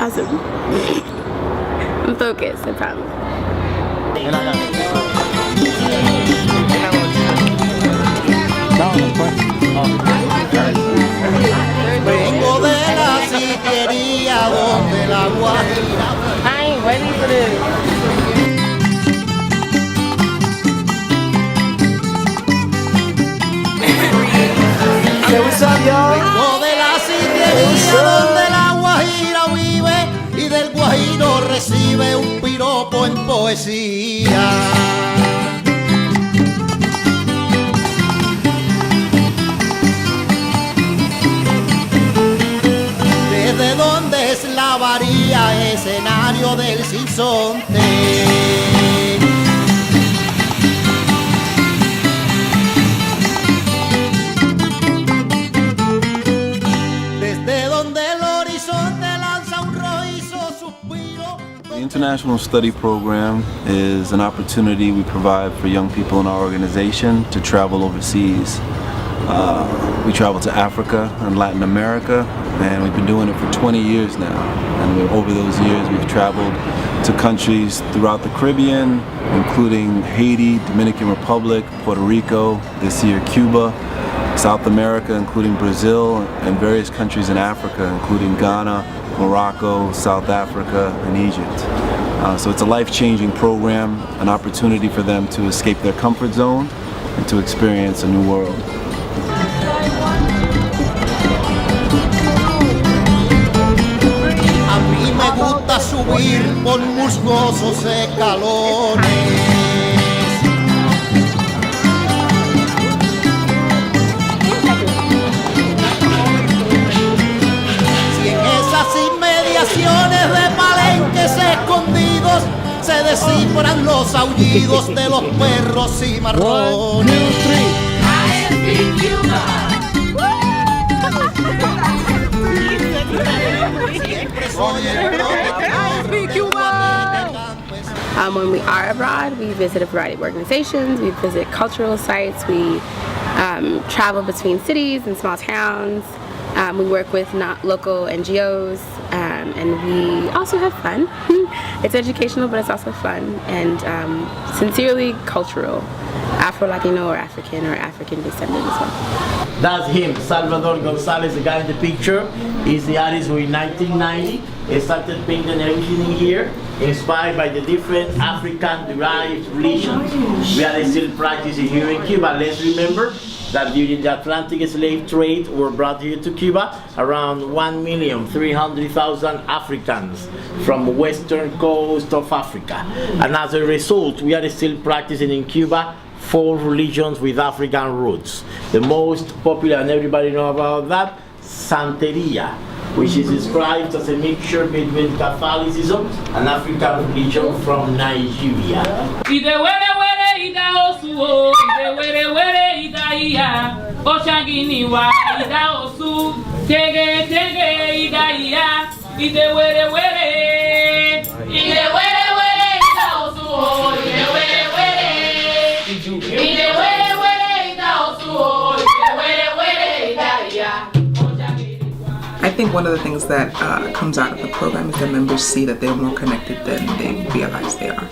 Awesome. I'm focused, I promise. Vengo de la sillería donde la guajira. I ain't ready for this. Vengo de la sillería donde la guajira vive y del guajiro recibe un piropo en poesía. Desde donde es la varía, escenario del sinsonte. The International Study Program is an opportunity we provide for young people in our organization to travel overseas. We travel to Africa and Latin America, and we've been doing it for 20 years now. And over those years we've traveled to countries throughout the Caribbean, including Haiti, Dominican Republic, Puerto Rico, this year Cuba, South America, including Brazil, and various countries in Africa, including Ghana, Morocco, South Africa, and Egypt. So it's a life-changing program, an opportunity for them to escape their comfort zone and to experience a new world. A mí me gusta subir por musgosos escalones. De palenques escondidos se descifran los aullidos de los perros cimarrones. When we are abroad, we visit a variety of organizations, we visit cultural sites, we travel between cities and small towns. We work with local NGOs, and we also have fun. It's educational, but it's also fun and sincerely cultural, Afro-Latino or African descendant as well. That's him, Salvador Gonzalez, the guy in the picture. He's the artist who in 1990 started painting everything in here, inspired by the different African-derived religions we are still practicing here in Cuba. Let's remember that during the Atlantic slave trade were brought here to Cuba around 1,300,000 Africans from western coast of Africa. And as a result, we are still practicing in Cuba 4 religions with African roots. The most popular, and everybody know about that, Santeria, which is described as a mixture between Catholicism and African religion from Nigeria. I think one of the things that comes out of the program is that members see that they're more connected than they realize they are.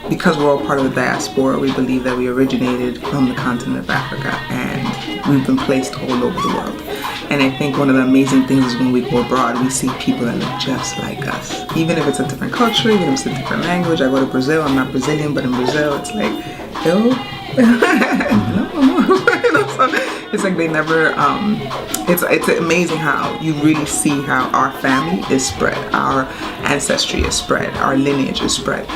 Because we're all part of the diaspora, we believe that we originated from the continent of Africa and we've been placed all over the world. And I think one of the amazing things is when we go abroad, we see people that look just like us. Even if it's a different culture, even if it's a different language. I go to Brazil, I'm not Brazilian, but in Brazil it's like, yo, no. So it's like they never, it's amazing how you really see how our family is spread, our ancestry is spread, our lineage is spread.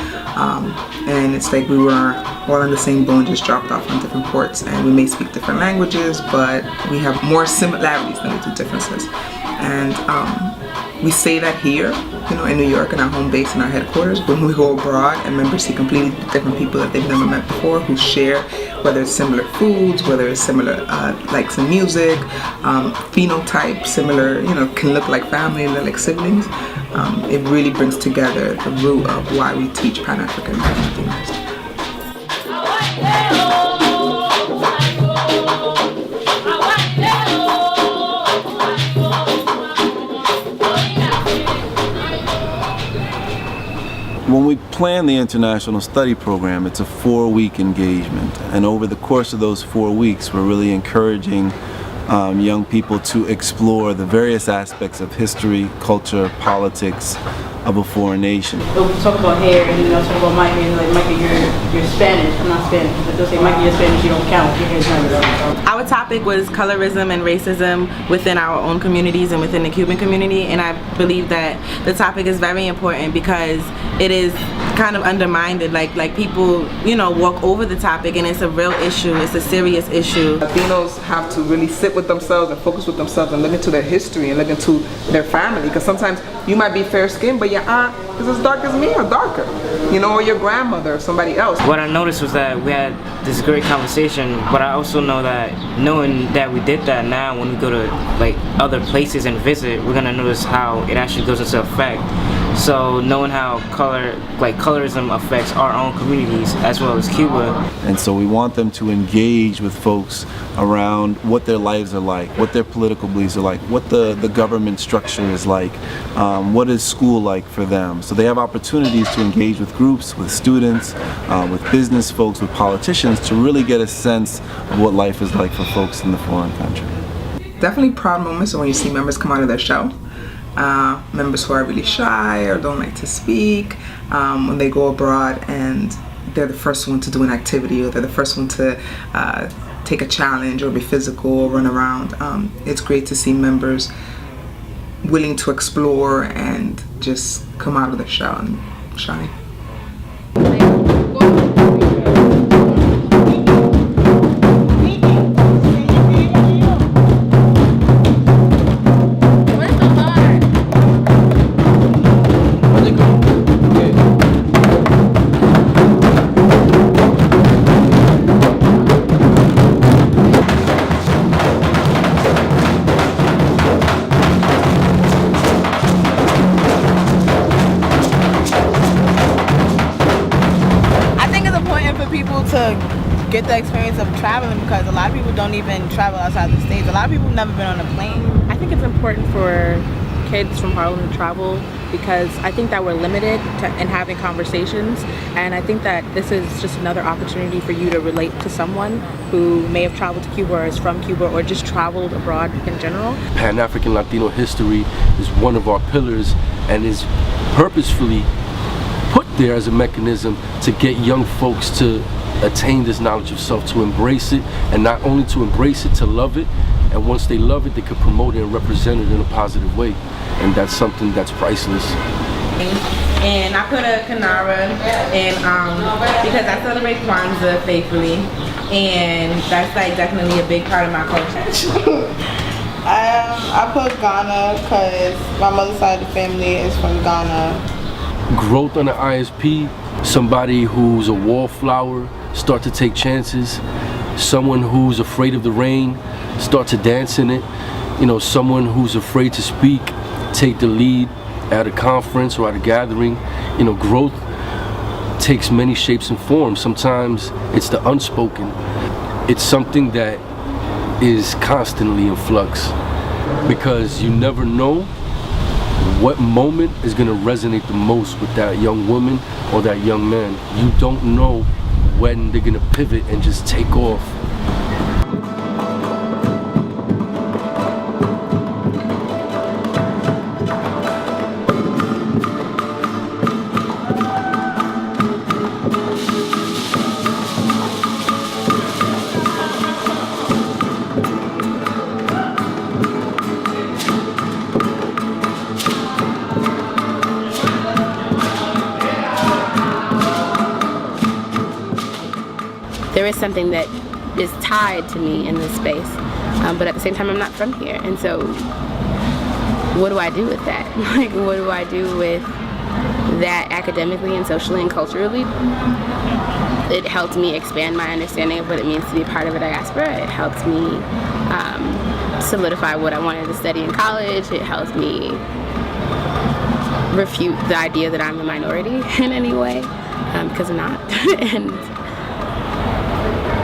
And it's like we were all in the same bone, just dropped off on different ports, and we may speak different languages, but we have more similarities than we do differences. And we say that here, you know, in New York, in our home base, in our headquarters. When we go abroad and members see completely different people that they've never met before, who share, whether it's similar foods, whether it's similar likes in music, phenotype, similar, you know, can look like family, look like siblings. It really brings together the root of why we teach Pan-African themes. we plan the international study program, it's a 4-week engagement, and over the course of those 4 weeks we're really encouraging young people to explore the various aspects of history, culture, politics of a foreign nation. They'll talk about hair, and then they'll talk about Micah, and like, Micah, you're Spanish. I'm not Spanish. But they'll say, Micah, you're Spanish, you don't count. Your hair's not. Our topic was colorism and racism within our own communities and within the Cuban community, and I believe that the topic is very important because it is kind of undermined. Like people, you know, walk over the topic, and it's a real issue. It's a serious issue. Latinos have to really sit with themselves and focus with themselves and look into their history and look into their family, because sometimes you might be fair skinned but your aunt is as dark as me or darker, you know, or your grandmother or somebody else. What I noticed was that we had this great conversation, but I also know that knowing that we did that, now when we go to like other places and visit, we're gonna notice how it actually goes into effect. So knowing how colorism affects our own communities as well as Cuba. And so we want them to engage with folks around what their lives are like, what their political beliefs are like, what the government structure is like, what is school like for them. So they have opportunities to engage with groups, with students, with business folks, with politicians, to really get a sense of what life is like for folks in the foreign country. Definitely proud moments when you see members come out of their shell. Members who are really shy or don't like to speak, when they go abroad and they're the first one to do an activity, or they're the first one to take a challenge or be physical or run around. It's great to see members willing to explore and just come out of their shell and shine. To get the experience of traveling, because a lot of people don't even travel outside the states. A lot of people have never been on a plane. I think it's important for kids from Harlem to travel because I think that we're limited in having conversations, and I think that this is just another opportunity for you to relate to someone who may have traveled to Cuba or is from Cuba or just traveled abroad in general. Pan-African Latino history is one of our pillars and is purposefully put there as a mechanism to get young folks to attain this knowledge of self, to embrace it, and not only to embrace it, to love it, and once they love it, they can promote it and represent it in a positive way, and that's something that's priceless. And I put a Kanara in because I celebrate Kwanzaa faithfully, and that's like definitely a big part of my culture. I put Ghana because my mother's side of the family is from Ghana. Growth on the ISP, somebody who's a wallflower, start to take chances. Someone who's afraid of the rain, start to dance in it. You know, someone who's afraid to speak, take the lead at a conference or at a gathering. You know, growth takes many shapes and forms. Sometimes it's the unspoken. It's something that is constantly in flux, because you never know what moment is going to resonate the most with that young woman or that young man. You don't know when they're going to pivot and just take off. There is something that is tied to me in this space, but at the same time I'm not from here, and so what do I do with that? Like, what do I do with that academically and socially and culturally? It helped me expand my understanding of what it means to be part of a diaspora. It helped me solidify what I wanted to study in college. It helped me refute the idea that I'm a minority in any way, because I'm not. And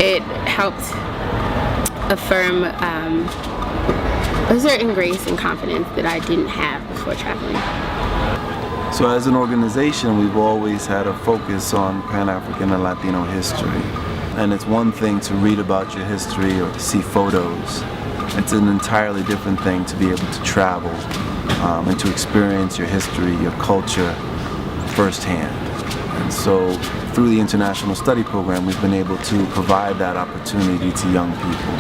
it helped affirm a certain grace and confidence that I didn't have before traveling. So as an organization, we've always had a focus on Pan-African and Latino history. And it's one thing to read about your history or to see photos. It's an entirely different thing to be able to travel and to experience your history, your culture firsthand. And so through the International Study Program, we've been able to provide that opportunity to young people.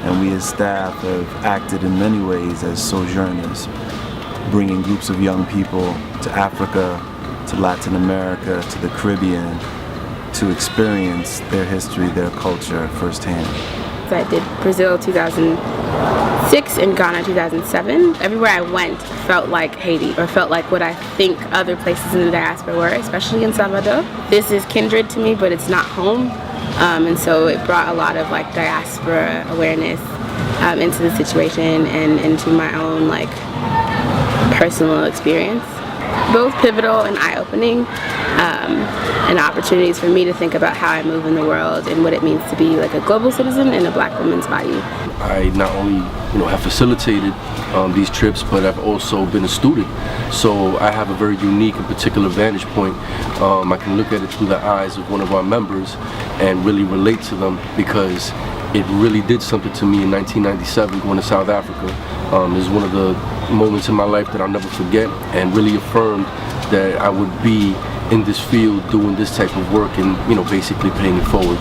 And we as staff have acted in many ways as sojourners, bringing groups of young people to Africa, to Latin America, to the Caribbean, to experience their history, their culture firsthand. I did Brazil 2006 and Ghana 2007. Everywhere I went felt like Haiti, or felt like what I think other places in the diaspora were, especially in Salvador. This is kindred to me, but it's not home. And so it brought a lot of like diaspora awareness into the situation and into my own like personal experience. Both pivotal and eye-opening, and opportunities for me to think about how I move in the world and what it means to be like a global citizen in a black woman's body. I not only have facilitated these trips, but I've also been a student. So I have a very unique and particular vantage point. I can look at it through the eyes of one of our members and really relate to them, because it really did something to me in 1997 going to South Africa. It was one of the moments in my life that I'll never forget, and really affirmed that I would be in this field doing this type of work and basically paying it forward.